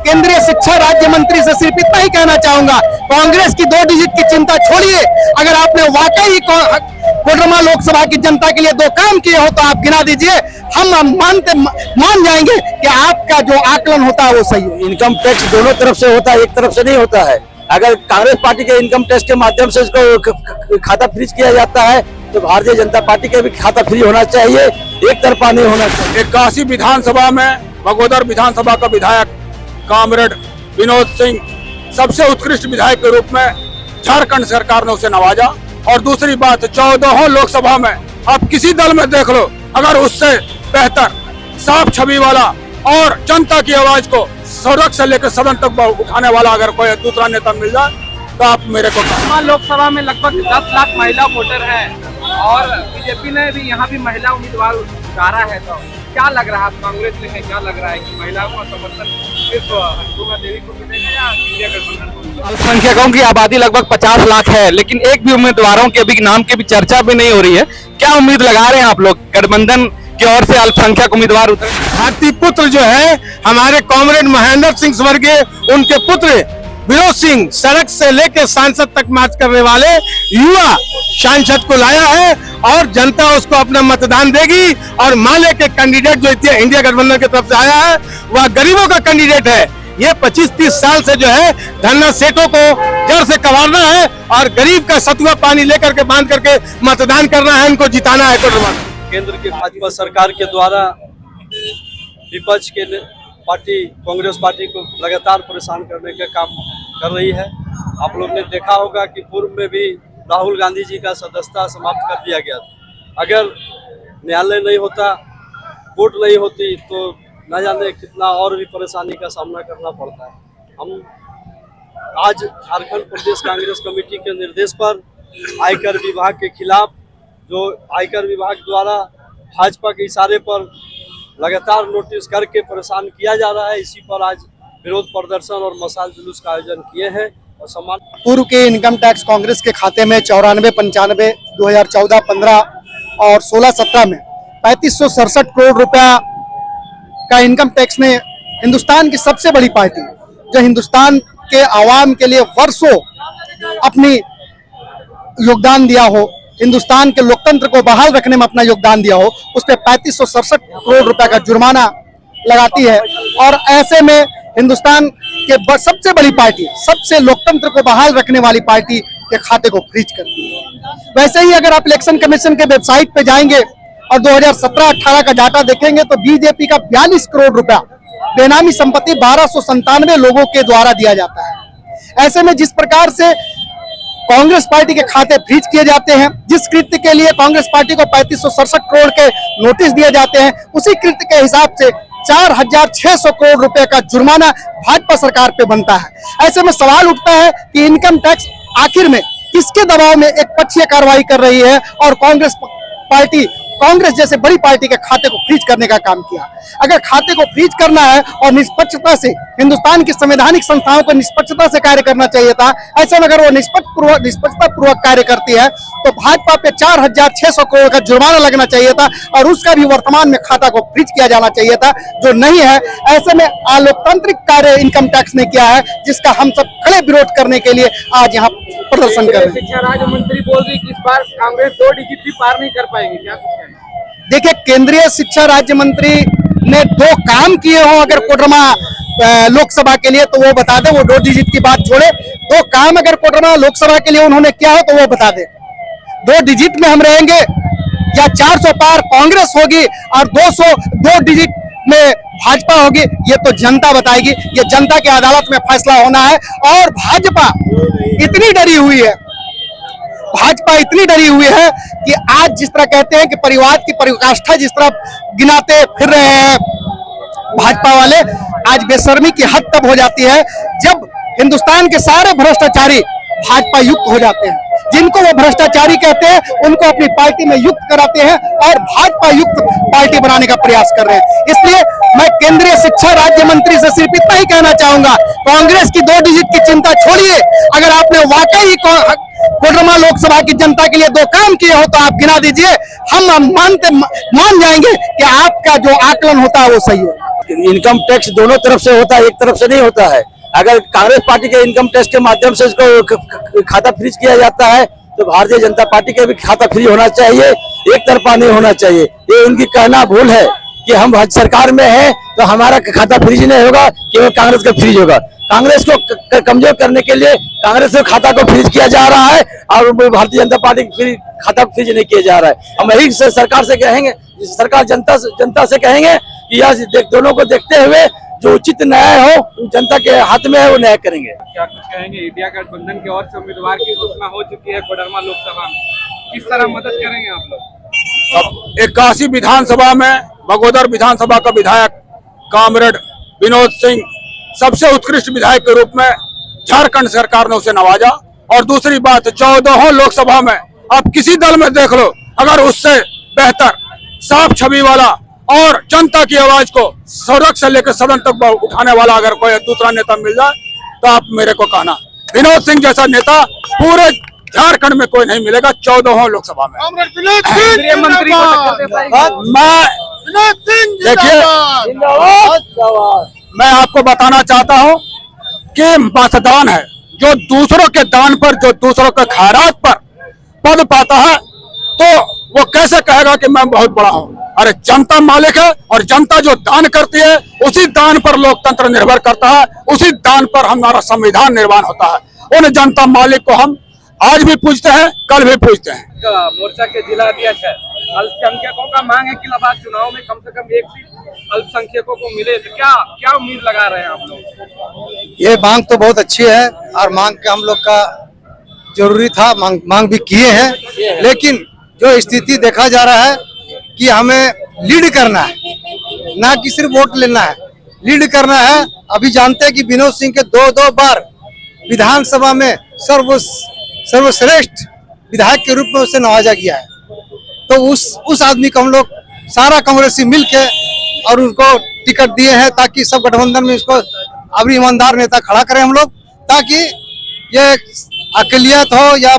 केंद्रीय शिक्षा राज्य मंत्री से सिर्फ इतना ही कहना चाहूंगा, कांग्रेस की 2 डिजिट की चिंता छोड़िए। अगर आपने वाकई कोडरमा लोकसभा की जनता के लिए 2 काम किए हो तो आप गिना दीजिए, हम मान जाएंगे कि आपका जो आकलन होता है वो सही है। इनकम टैक्स दोनों तरफ से होता है, एक तरफ से नहीं होता है। अगर कांग्रेस पार्टी के इनकम टैक्स के माध्यम से इसको खाता फ्रीज किया जाता है तो भारतीय जनता पार्टी के भी खाता फ्री होना चाहिए, एक तरफा नहीं होना चाहिए। 81 विधानसभा में बगोदर विधानसभा का विधायक कामरेड विनोद सिंह सबसे उत्कृष्ट विधायक के रूप में झारखंड सरकार ने उसे नवाजा। और दूसरी बात, 14 लोकसभा में आप किसी दल में देख लो, अगर उससे बेहतर साफ छवि वाला और जनता की आवाज को सड़क से लेकर सदन तक उठाने वाला अगर कोई दूसरा नेता मिल जाए तो आप मेरे को लोकसभा में लगभग 10 लाख महिला वोटर हैं और बीजेपी ने भी यहाँ भी महिला उम्मीदवार उतारा है, तो क्या लग रहा है कांग्रेस में, क्या लग रहा है कि महिलाओं का समर्थन सिर्फ अन्नपूर्णा देवी को मिलेगा या इंडिया गठबंधन को? अल्पसंख्यकों की आबादी लगभग 50 लाख है, लेकिन एक भी उम्मीदवारों के भी नाम की भी चर्चा भी नहीं हो रही है। क्या उम्मीद लगा रहे हैं आप लोग गठबंधन की ओर से अल्पसंख्यक उम्मीदवार उतरे? भारतीय पुत्र जो है हमारे कॉमरेड महेंद्र सिंह स्वर्गीय, उनके पुत्र विनोद सिंह सड़क से लेकर सांसद तक मार्च करने वाले युवा सांसद को लाया है और जनता उसको अपना मतदान देगी। और माले के कैंडिडेट जो इंडिया गठबंधन की तरफ से आया है वह गरीबों का कैंडिडेट है। ये 25-30 साल से जो है धन्ना सेठों को जड़ से कबाड़ना है और गरीब का सतुआ पानी लेकर के बांध करके मतदान करना है, उनको जिताना है। केंद्र की भाजपा सरकार के द्वारा विपक्ष के पार्टी कांग्रेस पार्टी को लगातार परेशान करने का काम कर रही है। आप लोग ने देखा होगा कि पूर्व में भी राहुल गांधी जी का सदस्यता समाप्त कर दिया गया था। अगर न्यायालय नहीं होता, कोर्ट नहीं होती तो न जाने कितना और भी परेशानी का सामना करना पड़ता है। हम आज झारखंड प्रदेश कांग्रेस कमेटी के निर्देश पर आयकर विभाग के खिलाफ, जो आयकर विभाग द्वारा भाजपा के इशारे पर लगातार नोटिस करके परेशान किया जा रहा है, इसी पर आज विरोध प्रदर्शन और मशाल जुलूस का आयोजन किए हैं। और सम्मान पूर्व के इनकम टैक्स कांग्रेस के खाते में 94-95, 2014-15 और 16-17 में 3567 करोड़ रुपया का इनकम टैक्स ने हिंदुस्तान की सबसे बड़ी पार्टी जो हिंदुस्तान के आवाम के लिए वर्षों अपनी योगदान दिया हो, हिंदुस्तान के लोकतंत्र को बहाल रखने में अपना योगदान दिया हो, उस पर 3567 करोड़ रुपए का जुर्माना लगाती है। और ऐसे में हिंदुस्तान के सबसे बड़ी पार्टी, सबसे लोकतंत्र को बहाल रखने वाली पार्टी के खाते को फ्रीज करती है। वैसे ही अगर आप इलेक्शन कमीशन के वेबसाइट पे जाएंगे और 2017-18 का डाटा देखेंगे तो बीजेपी का 42 करोड़ रुपया बेनामी संपत्ति 1297 लोगों के द्वारा दिया जाता है। ऐसे में जिस प्रकार से कांग्रेस पार्टी के खाते फ्रीज किए जाते हैं, जिस कृत्य के लिए कांग्रेस पार्टी को 3567 करोड़ के नोटिस दिए जाते हैं, उसी कृत्य के हिसाब से 4600 करोड़ रुपए का जुर्माना भाजपा सरकार पे बनता है। ऐसे में सवाल उठता है कि इनकम टैक्स आखिर में किसके दबाव में एक पक्षीय कार्रवाई कर रही है और कांग्रेस जैसे बड़ी पार्टी के खाते को फ्रीज करने का काम किया। अगर खाते को फ्रीज करना है और निष्पक्षता से, हिंदुस्तान की संवैधानिक संस्थाओं को निष्पक्षता से कार्य करना चाहिए था, ऐसे में अगर वो निष्पक्षता पूर्वक कार्य करती है तो भाजपा पे 4600 करोड़ का जुर्माना लगना चाहिए था और उसका भी वर्तमान में खाता को फ्रीज किया जाना चाहिए था, जो नहीं है। ऐसे में अलोकतांत्रिक कार्य इनकम टैक्स ने किया है, जिसका हम सब खड़े विरोध करने के लिए आज यहाँ प्रदर्शन कर रहे हैं। शिक्षा राज्य मंत्री बोल रही कि इस बार कांग्रेस 2 डिजिट भी पार नहीं कर पाएगी, क्या? देखिए, केंद्रीय शिक्षा राज्य मंत्री ने 2 काम किए हो अगर कोडरमा लोकसभा के लिए तो वो बता दे, वो 2 डिजिट की बात छोड़े। 2 काम अगर कोडरमा लोकसभा के लिए उन्होंने किया हो तो वो बता दे। 2 डिजिट में हम रहेंगे या 400 पार कांग्रेस होगी और 2 डिजिट में भाजपा होगी, ये तो जनता बताएगी। ये जनता की अदालत में फैसला होना है। और भाजपा इतनी डरी हुई है कि आज जिस तरह कहते हैं कि परिवार की पराकाष्ठा जिस तरह गिनाते फिर रहे हैं भाजपा वाले, आज बेशर्मी की हद तब हो जाती है जब हिंदुस्तान के सारे भ्रष्टाचारी भाजपा युक्त हो जाते हैं। जिनको वो भ्रष्टाचारी कहते हैं उनको अपनी पार्टी में युक्त कराते हैं और भाजपा युक्त पार्टी बनाने का प्रयास कर रहे हैं। इसलिए मैं केंद्रीय शिक्षा राज्य मंत्री से सिर्फ इतना ही कहना चाहूंगा, कांग्रेस की 2 डिजिट की चिंता छोड़िए। अगर आपने वाकई कोडरमा लोकसभा की जनता के लिए 2 काम किए हो तो आप गिना दीजिए, हम मान जाएंगे कि आपका जो आकलन होता है वो सही है। इनकम टैक्स दोनों तरफ से होता है, एक तरफ से नहीं होता है। अगर कांग्रेस पार्टी के इनकम टैक्स के माध्यम से इसको खाता फ्रीज किया जाता है तो भारतीय जनता पार्टी के भी खाता फ्री होना चाहिए, एक तरफा नहीं होना चाहिए। ये उनकी कहना भूल है कि हम भाजपा सरकार में हैं तो हमारा खाता फ्रीज नहीं होगा, केवल कांग्रेस का फ्रीज होगा। कांग्रेस को कमजोर करने के लिए कांग्रेस के खाता को फ्रीज किया जा रहा है और भारतीय जनता पार्टी खाता फ्रीज नहीं किया जा रहा है। हम यही सरकार से कहेंगे, सरकार जनता से कहेंगे कि यह दोनों को देखते हुए जो उचित न्याय हो जनता के हाथ में है वो न्याय करेंगे। क्या कुछ कहेंगे? इंडिया गठबंधन की ओर से उम्मीदवार की घोषणा हो चुकी है कोडरमा लोकसभा में, किस तरह मदद करेंगे आप लोग? 81 विधानसभा में बगोदर विधानसभा का विधायक कॉमरेड विनोद सिंह सबसे उत्कृष्ट विधायक के रूप में झारखंड सरकार ने उसे नवाजा। और दूसरी बात, 14 लोकसभा में आप किसी दल में देख लो, अगर उससे बेहतर साफ छवि वाला और जनता की आवाज को सड़क से लेकर सदन तक उठाने वाला अगर कोई दूसरा नेता मिल जाए तो आप मेरे को कहना। विनोद सिंह जैसा नेता पूरे झारखंड में कोई नहीं मिलेगा 14 लोकसभा में। केंद्रीय मंत्री को टक्कर दे पाएंगे? देखिए, मैं आपको बताना चाहता हूं कि मतदान है, जो दूसरों के दान पर, जो दूसरों के खैरात पर पद पाता है तो वो कैसे कहेगा कि मैं बहुत बड़ा हूं। अरे जनता मालिक है और जनता जो दान करती है उसी दान पर लोकतंत्र निर्भर करता है, उसी दान पर हमारा संविधान निर्माण होता है। उन जनता मालिक को हम आज भी पूछते हैं, कल भी पूछते हैं। मोर्चा के जिला अध्यक्ष है, अल्पसंख्यकों का मांग है कि लबाद चुनाव में कम से कम एक सीट अल्पसंख्यकों को मिले, तो क्या उम्मीद लगा रहे हैं आप लोग? ये मांग तो बहुत अच्छी है और मांग का हम लोग का जरूरी था, मांग भी किए हैं। लेकिन जो स्थिति देखा जा रहा है कि हमें लीड करना है, ना कि सिर्फ वोट लेना है, लीड करना है। अभी जानते हैं कि विनोद सिंह के दो बार विधानसभा में सर्वश्रेष्ठ विधायक के रूप में उसे नवाजा गया है। तो उस आदमी को हम लोग सारा कांग्रेसी मिल के और उनको टिकट दिए हैं ताकि सब गठबंधन में इसको अभी ईमानदार नेता खड़ा करें हम लोग, ताकि ये अकलियत हो या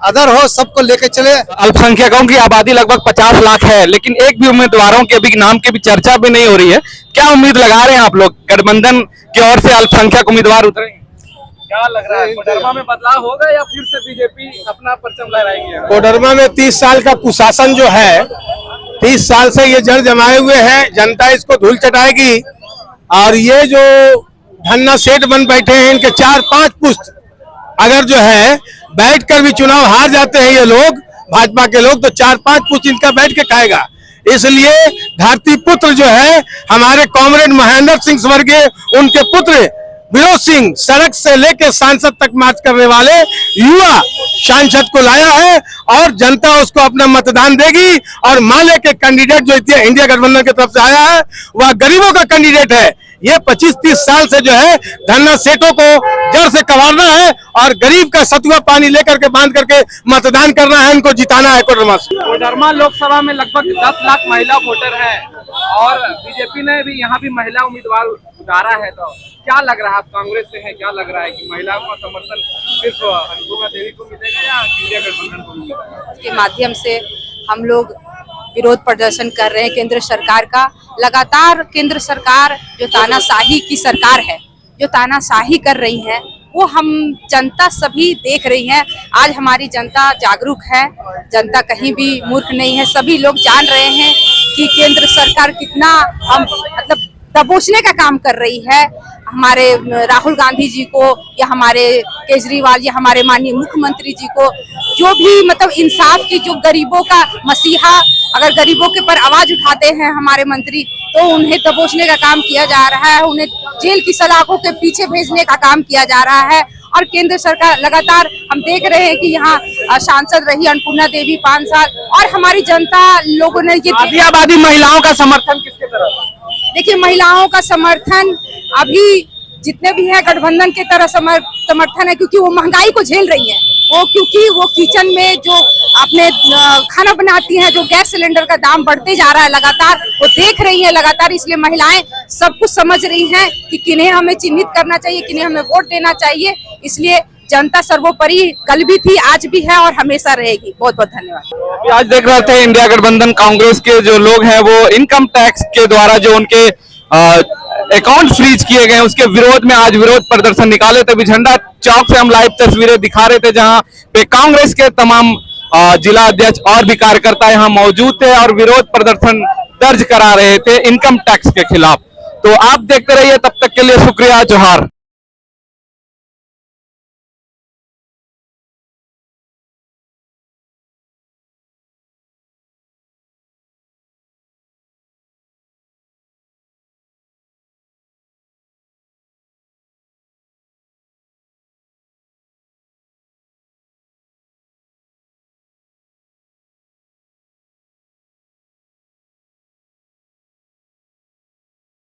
अदर हो सबको लेके चले। अल्पसंख्यकों की आबादी लगभग 50 लाख है, लेकिन एक भी उम्मीदवारों के भी नाम की भी चर्चा भी नहीं हो रही है। क्या उम्मीद लगा रहे हैं आप लोग? गठबंधन की ओर से अल्पसंख्यक उम्मीदवार उतरेंगे? क्या लग रहा है, कोडरमा में बदलाव होगा या फिर से बीजेपी अपना परचम लहराएगी? कोडरमा में 30 साल का कुशासन जो है, 30 साल से ये जड़ जमाए हुए हैं, जनता इसको धूल चटाएगी। और ये जो धन्ना सेठ बन बैठे हैं, इनके 4-5 पुश्त अगर जो है बैठकर भी चुनाव हार जाते हैं ये लोग, भाजपा के लोग, तो 4-5 पुश्त इनका बैठ के खाएगा। इसलिए धरती पुत्र जो है हमारे कॉमरेड महेंद्र सिंह स्वर्गीय, उनके पुत्र विनोद सिंह सड़क से लेकर सांसद तक मार्च करने वाले युवा सांसद को लाया है और जनता उसको अपना मतदान देगी। और माले के कैंडिडेट जो इंडिया गठबंधन की तरफ से आया है वह गरीबों का कैंडिडेट है। ये 25-30 साल से जो है धन्ना सेठों को जड़ से कबाड़ना है और गरीब का सतुआ पानी लेकर के बांध करके मतदान करना है, इनको जिताना है कोडरमा से। कोडरमा लोकसभा में लगभग 10 लाख महिला वोटर है और बीजेपी ने भी यहाँ भी महिला उम्मीदवार उतारा है, तो क्या लग रहा है? आप कांग्रेस से है, क्या लग रहा है कि महिलाओं का समर्थन सिर्फ अन्नपूर्णा देवी को मिलेगा या इंडिया गठबंधन को मिलेगा? के माध्यम से हम लोग विरोध प्रदर्शन कर रहे हैं केंद्र सरकार का। लगातार केंद्र सरकार जो तानाशाही की सरकार है, जो तानाशाही कर रही है, वो हम जनता सभी देख रही है। आज हमारी जनता जागरूक है, जनता कहीं भी मूर्ख नहीं है। सभी लोग जान रहे हैं कि केंद्र सरकार कितना मतलब दबोचने का काम कर रही है। हमारे राहुल गांधी जी को या हमारे केजरीवाल या हमारे माननीय मुख्यमंत्री जी को, जो भी मतलब इंसाफ की, जो गरीबों का मसीहा, अगर गरीबों के पर आवाज उठाते हैं हमारे मंत्री, तो उन्हें दबोचने का काम किया जा रहा है, उन्हें जेल की सलाखों के पीछे भेजने का काम किया जा रहा है। और केंद्र सरकार लगातार हम देख रहे हैं कि यहाँ सांसद रही अन्नपूर्णा देवी 5 साल, और हमारी जनता लोगों ने ये आबादी महिलाओं का समर्थन किसके तरफ? देखिए, महिलाओं का समर्थन अभी जितने भी है गठबंधन के तरह समर्थन है, क्योंकि वो महंगाई को झेल रही है। क्योंकि वो किचन में जो अपने खाना बनाती हैं, जो गैस सिलेंडर का दाम बढ़ते जा रहा है लगातार, वो देख रही है लगातार। इसलिए महिलाएं सब कुछ समझ रही हैं कि किन्हें हमें चिन्हित करना चाहिए, किन्हें हमें वोट देना चाहिए। इसलिए जनता सर्वोपरि कल भी थी, आज भी है और हमेशा रहेगी। बहुत बहुत धन्यवाद। आज देख रहे थे इंडिया गठबंधन कांग्रेस के जो लोग हैं वो इनकम टैक्स के द्वारा जो उनके अकाउंट फ्रीज किए गए, उसके विरोध में आज विरोध प्रदर्शन निकाले थे। झंडा चौक से हम लाइव तस्वीरें दिखा रहे थे, जहां पे कांग्रेस के तमाम जिला अध्यक्ष और भी कार्यकर्ता यहां मौजूद थे और विरोध प्रदर्शन दर्ज करा रहे थे इनकम टैक्स के खिलाफ। तो आप देखते रहिए, तब तक के लिए शुक्रिया, जोहार।